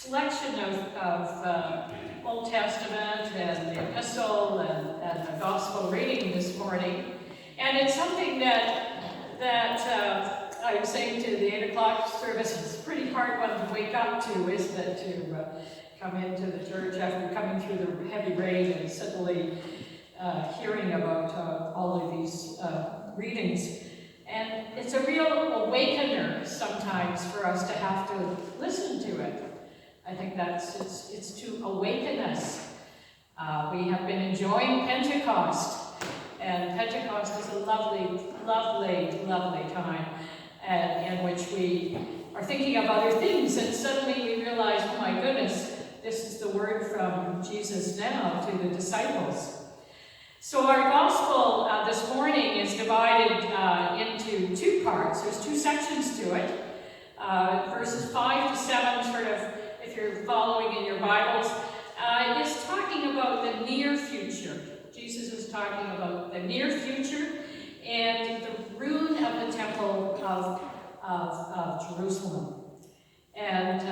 selection of Old Testament and the Epistle and the Gospel reading this morning. And it's something that I was saying to the 8 o'clock service, it's a pretty hard one to wake up to, isn't it? To come into the church after coming through the heavy rain and suddenly hearing about all of these readings. And it's a real awakener sometimes for us to have to listen to it. I think it's to awaken us. We have been enjoying Pentecost, and Pentecost is a lovely, lovely, lovely time in which we are thinking of other things, and suddenly we realize, oh my goodness, this is the word from Jesus now to the disciples. So our gospel this morning is divided into two parts. There's two sections to it. Verses 5 to 7, sort of, if you're following in your Bibles, is talking about the near future. Jesus is talking about the near future and the ruin of the temple of Jerusalem. And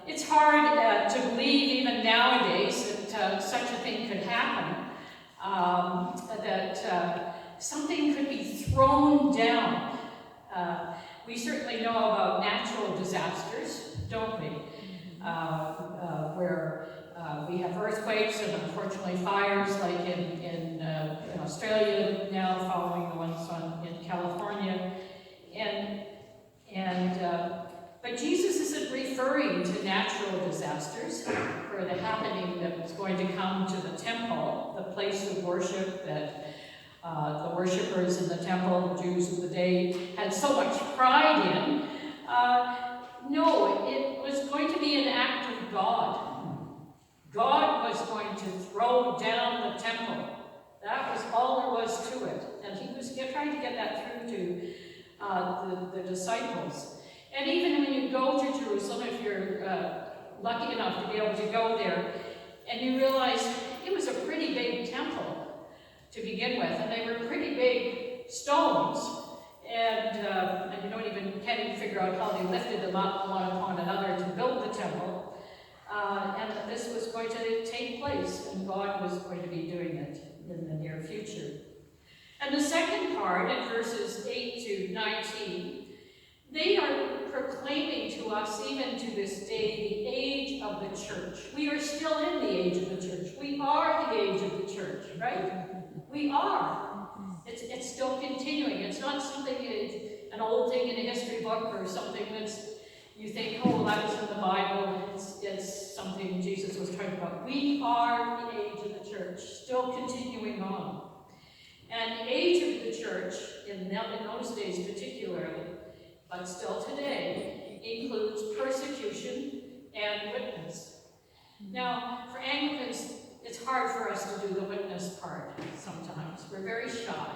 it's hard to believe even nowadays that such a thing could happen. That something could be thrown down. We certainly know about natural disasters, don't we? Where we have earthquakes and unfortunately fires, like in Australia now, following the ones in California. But Jesus isn't referring to natural disasters or the happening that was going to come to the temple, the place of worship that the worshipers in the temple, the Jews of the day, had so much pride in. No, it was going to be an act of God. God was going to throw down the temple. That was all there was to it. And he was trying to get that through to the disciples. And even when you go to Jerusalem, if you're lucky enough to be able to go there, and you realize it was a pretty big temple to begin with, and they were pretty big stones, and you can't even figure out how they lifted them up one upon another to build the temple, and that this was going to take place, and God was going to be doing it in the near future. And the second part, in verses 8 to 19, they are proclaiming to us, even to this day, the age of the church. We are still in the age of the church. We are the age of the church, right? We are. It's still continuing. It's not something, an old thing in a history book or something that's, you think, oh, that was in the Bible. It's something Jesus was talking about. We are the age of the church, still continuing on. And the age of the church, in those days particularly, but still today, includes persecution and witness. Now, for Anglicans, it's hard for us to do the witness part sometimes. We're very shy.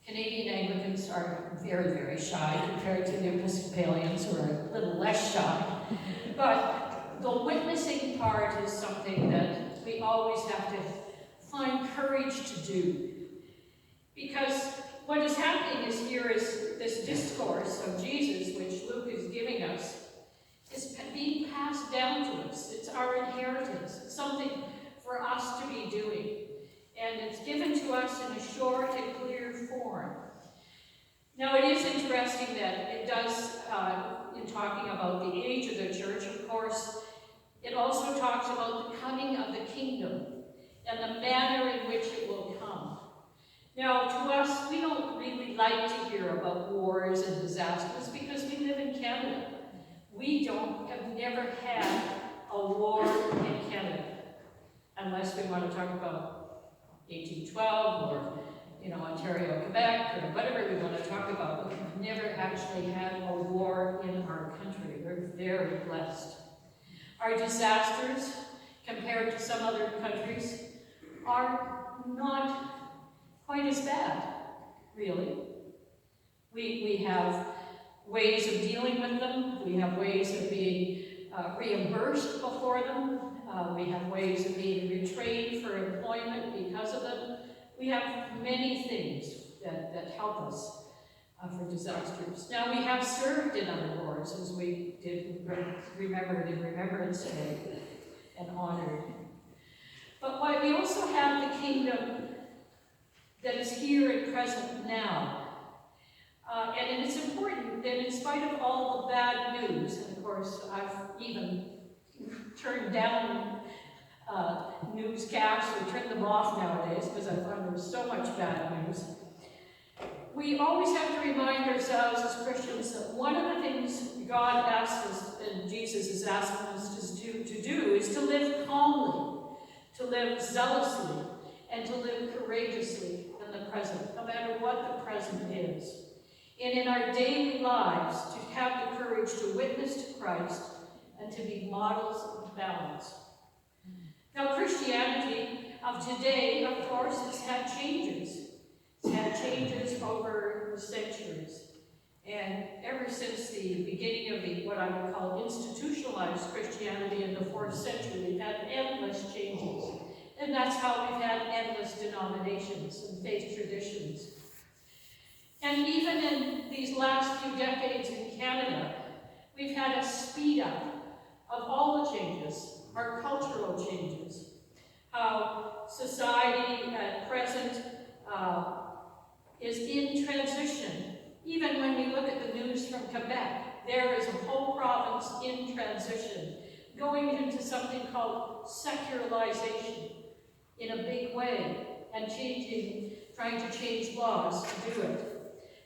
Canadian Anglicans are very, very shy compared to the Episcopalians, who are a little less shy. But the witnessing part is something that we always have to find courage to do. Because what is happening is this discourse of Jesus, which Luke is giving us, is being passed down to us. It's our inheritance. It's something for us to be doing. And it's given to us in a short and clear form. Now, it is interesting that it does, in talking about the age of the church, of course, it also talks about the coming of the kingdom and the manner in which it will come. Now, to us, we don't really like to hear about wars and disasters because we live in Canada. We have never had a war in Canada, unless we want to talk about 1812 or, Ontario, Quebec, or whatever we want to talk about. But we've never actually had a war in our country. We're very blessed. Our disasters, compared to some other countries, are not quite as bad, really. We have ways of dealing with them. We have ways of being reimbursed before them. We have ways of being retrained for employment because of them. We have many things that help us. for disasters. Now, we have served in other wars, as we did remembered in Remembrance Day and honored. But why we also have the kingdom that is here and present now. And it's important that in spite of all the bad news, and of course I've even turned down newscasts or turned them off nowadays because I find there's so much bad news, we always have to remind ourselves as Christians that one of the things God asks us, and Jesus is asking us to do, is to live calmly, to live zealously, and to live courageously in the present, no matter what the present is. And in our daily lives, to have the courage to witness to Christ and to be models of balance. Now, Christianity of today, of course, has had changes. It's had changes over the centuries. And ever since the beginning of what I would call institutionalized Christianity in the 4th century, we've had endless changes. And that's how we've had endless denominations and faith traditions. And even in these last few decades in Canada, we've had a speed up of all the changes, our cultural changes, how society at present is in transition. Even when we look at the news from Quebec, there is a whole province in transition, going into something called secularization in a big way, and trying to change laws to do it.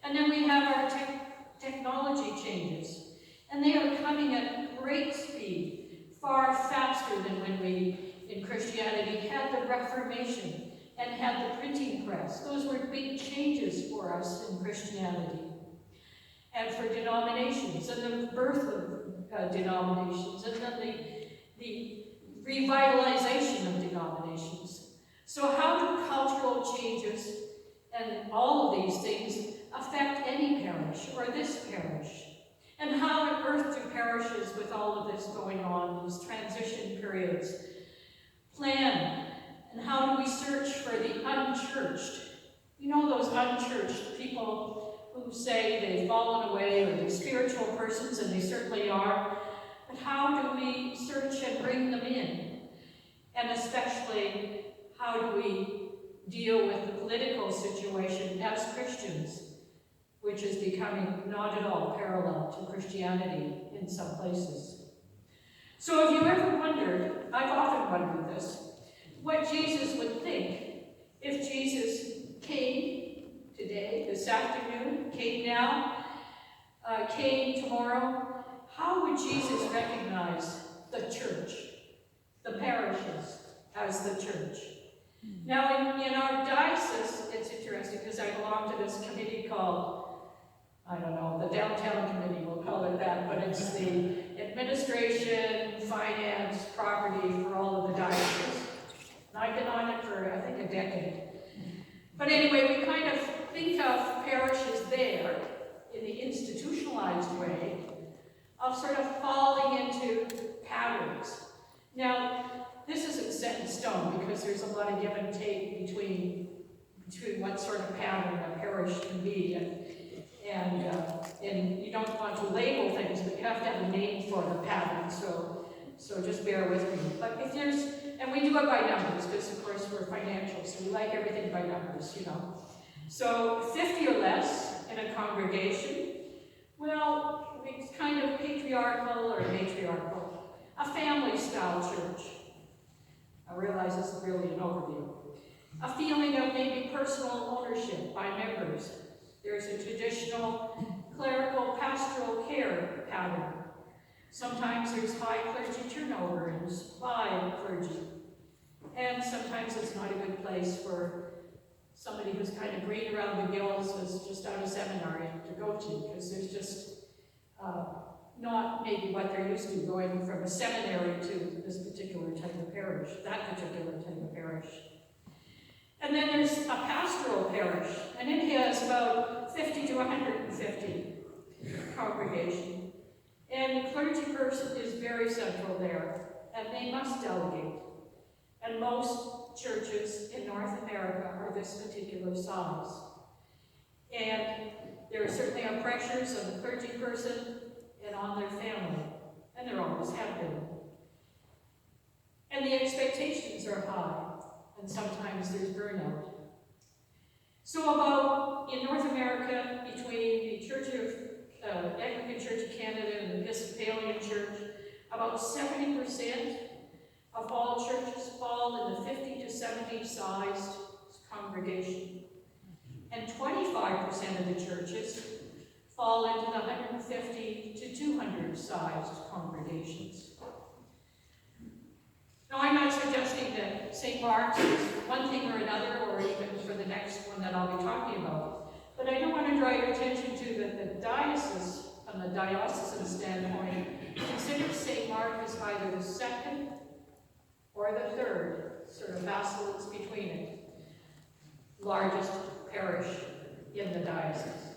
And then we have our technology changes, and they are coming at great speed, far faster than when we, in Christianity, had the Reformation and had the printing press. Those were big changes for us in Christianity. And for denominations, and the birth of denominations, and then the revitalization of denominations. So how do cultural changes and all of these things affect any parish, or this parish? And how on earth do parishes, with all of this going on, these transition periods, plan? And how do we search for the unchurched? You know, those unchurched people who say they've fallen away, or they're spiritual persons, and they certainly are. But how do we search and bring them in? And especially, how do we deal with the political situation as Christians, which is becoming not at all parallel to Christianity in some places? So have you ever wondered, I've often wondered this, what Jesus would think if Jesus came today, this afternoon, came now, came tomorrow? How would Jesus recognize the church, the parishes, as the church? Now, in our diocese, it's interesting because I belong to this committee called, I don't know, the Downtown Committee, we'll call it that, but it's the administration, finance, property for all of the dioceses. And I've been on it for, I think, a decade. But anyway, we kind of think of parishes there in the institutionalized way of sort of falling into patterns. Now, this isn't set in stone because there's a lot of give and take between what sort of pattern a parish can be, and you don't want to label things, but you have to have a name for the pattern. So just bear with me. But if there's, and we do it by numbers because of course we're financial, so we like everything by numbers, you know. So 50 or less in a congregation. Well, it's kind of patriarchal or matriarchal. A family-style church. I realize this is really an overview. A feeling of maybe personal ownership by members. There's a traditional clerical pastoral care pattern. Sometimes there's high clergy turnover and supply of clergy. And sometimes it's not a good place for somebody who's kind of green around the gills, who's just out of seminary, to go to, because there's just not maybe what they're used to, going from a seminary to this particular type of parish, that particular type of parish. And then there's a pastoral parish, and it has about 50 to 150 congregation. And the clergy person is very central there, and they must delegate. And most churches in North America are this particular size. And there certainly are pressures on the clergy person and on their family, and there always have been. And the expectations are high, and sometimes there's burnout. So in North America, between the Church of Anglican Church of Canada and the Episcopalian Church, about 70% of all churches fall in the 50 to 70 sized congregation. And 25% of the churches fall into the 150 to 200 sized congregations. Now, I'm not suggesting that St. Mark's is one thing or another, or even for the next one that I'll be talking about. But I do want to draw your attention to that the diocese, from the diocesan standpoint, considers St. Mark as either the second or the third, sort of vacillates between it, largest parish in the diocese.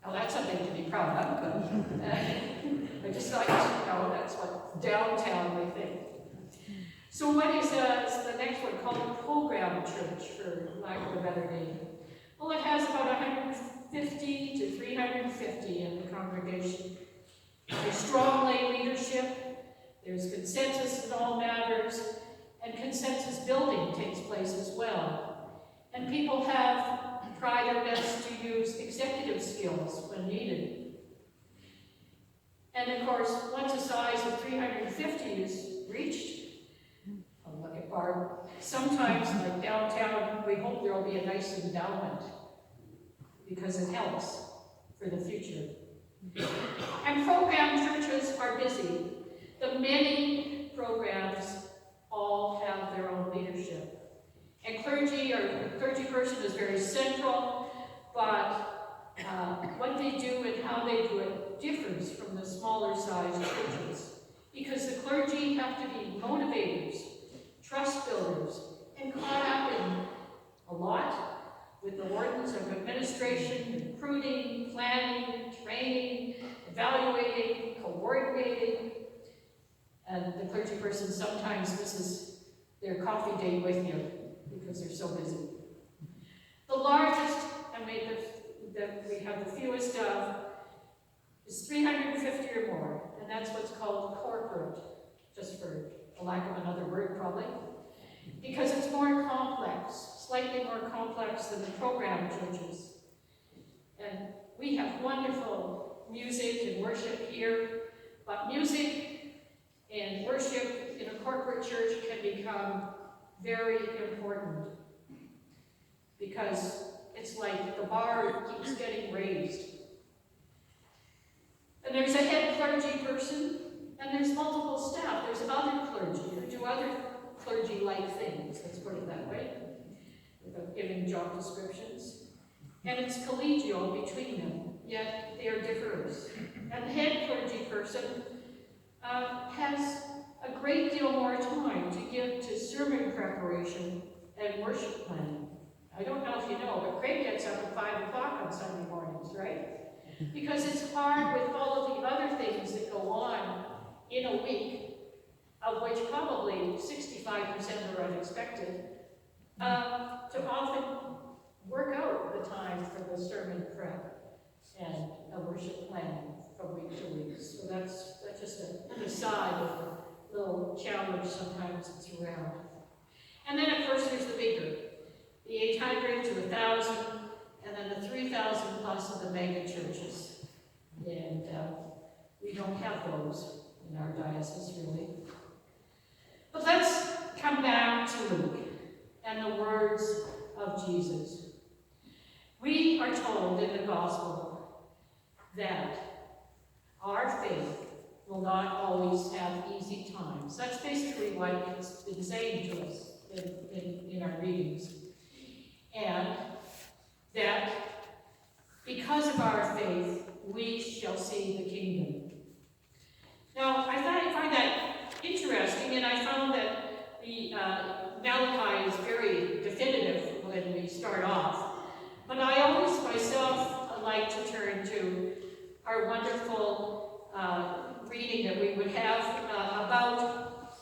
Now that's something to be proud of, but I just thought, that's what downtown they think. So what is the next one called a program church, for lack of a better name? Well, it has about 150 to 350 in the congregation. There's strong lay leadership, there's consensus in all matters, and consensus building takes place as well. And people have tried their best to use executive skills when needed. And of course, once a size of 350 is reached, I'll look at Barb, sometimes like downtown, we hope there will be a nice endowment because it helps for the future. And program churches are busy. The many programs all have their own leadership. And clergy, or the clergy person is very central, but what they do and how they do it differs from the smaller sized churches. Because the clergy have to be motivators, trust builders, and caught up in a lot with the wardens of administration, recruiting, planning, training, evaluating, coordinating. And the clergy person sometimes misses their coffee date with you because they're so busy. The largest, and that we have the fewest of, is 350 or more, and that's what's called corporate, just for the lack of another word probably, because it's more complex, slightly more complex than the program churches. And we have wonderful music and worship here, but music and worship in a corporate church can become very important because it's like the bar keeps getting raised. And there's a head clergy person, and there's multiple staff. There's other clergy who do other clergy-like things, let's put it that way, without giving job descriptions. And it's collegial between them, yet they are diverse. And the head clergy person has a great deal more time to give to sermon preparation and worship planning. I don't know if you know, but Craig gets up at 5 o'clock on Sunday mornings, right? Because it's hard with all of the other things that go on in a week, of which probably 65% are unexpected, to often work out the time for the sermon prep and a worship planning from week to week. So that's just an aside of a little challenge sometimes it's around. And then of course there's the bigger, the 800 to 1,000, and then the 3,000 plus of the mega churches. And we don't have those in our diocese really. But let's come back to Luke and the words of Jesus. We are told in the gospel that our faith will not always have easy times. That's basically what it's been saying to us in our readings. And that because of our faith, we shall see the kingdom. Now, I find that interesting, and I found that the Malachi is very definitive when we start off. But I always myself like to turn to our wonderful reading that we would have about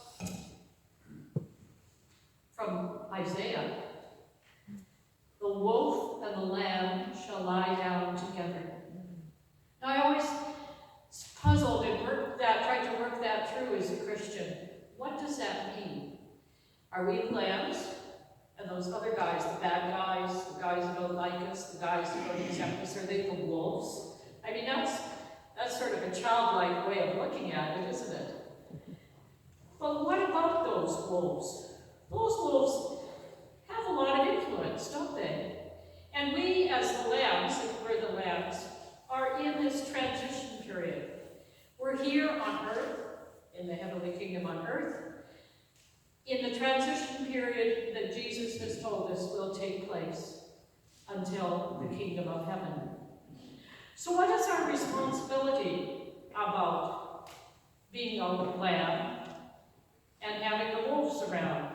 from Isaiah. The wolf and the lamb shall shall lie down together. Now, I always puzzled and tried to work that through as a Christian. What does that mean? Are we the lambs? And those other guys, the bad guys, the guys who don't like us, the guys who don't accept us, are they the wolves? I mean, that's sort of a childlike way of looking at it, isn't it? But what about those wolves? Those wolves have a lot of influence, don't they? And we, as the lambs, if we're the lambs, are in this transition period. We're here on earth, in the heavenly kingdom on earth, in the transition period that Jesus has told us will take place until the kingdom of heaven. So what is our responsibility about being a lamb and having the wolves around,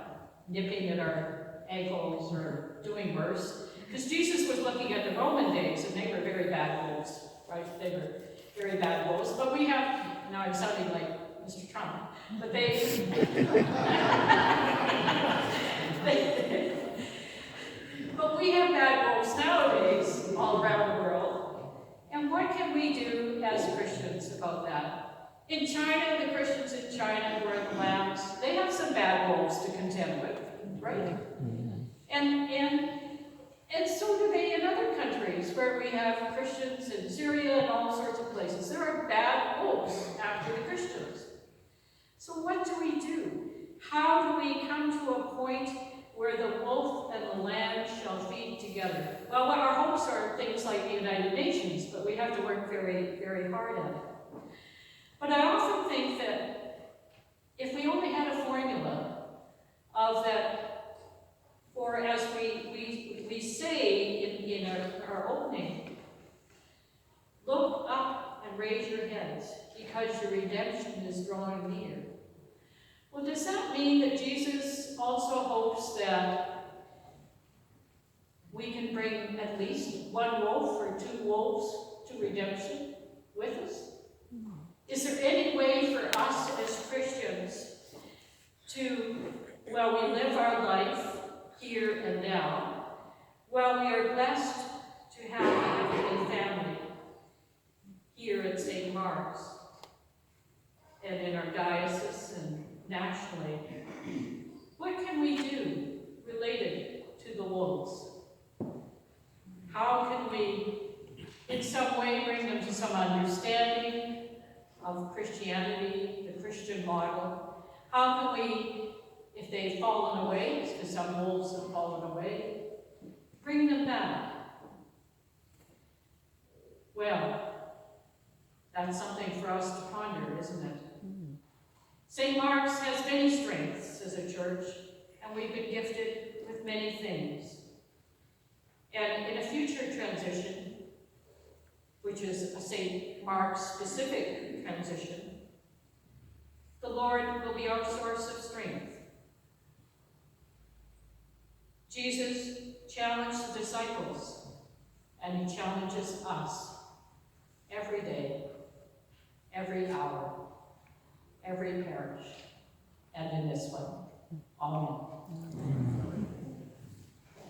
nipping at our ankles or doing worse? Because Jesus was looking at the Roman days, and they were very bad wolves, right? They were very bad wolves. But we have, now I'm sounding like Mr. Trump, but but we have bad wolves nowadays all around the world. And what can we do as Christians about that? In China, the Christians in China who are the lambs, they have some bad wolves to contend with, right? And so do they in other countries where we have Christians in Syria and all sorts of places. There are bad wolves after the Christians. So what do we do? How do we come to a point where the wolf and the lamb shall feed together? Well, our hopes are things like the United Nations, but we have to work very, very hard at it. But I often think that if we only had a formula of that, or as we say in our opening, look up and raise your heads, because your redemption is drawing near. Well, does that mean that Jesus also hopes that we can bring at least one wolf or two wolves to redemption with us? Is there any way for us as Christians to, while we live our life here and now, while we are blessed to have a heavenly family here at St. Mark's and in our diocese and nationally, what can we do related to the wolves? How can we, in some way, bring them to some understanding of Christianity, the Christian model? How can we, if they've fallen away, because some wolves have fallen away, bring them back? Well, that's something for us to ponder, isn't it? St. Mark's has many strengths as a church, and we've been gifted with many things. And in a future transition, which is a St. Mark's specific transition, the Lord will be our source of strength. Jesus challenged the disciples, and he challenges us every day, every hour, every parish, and in this one. Amen.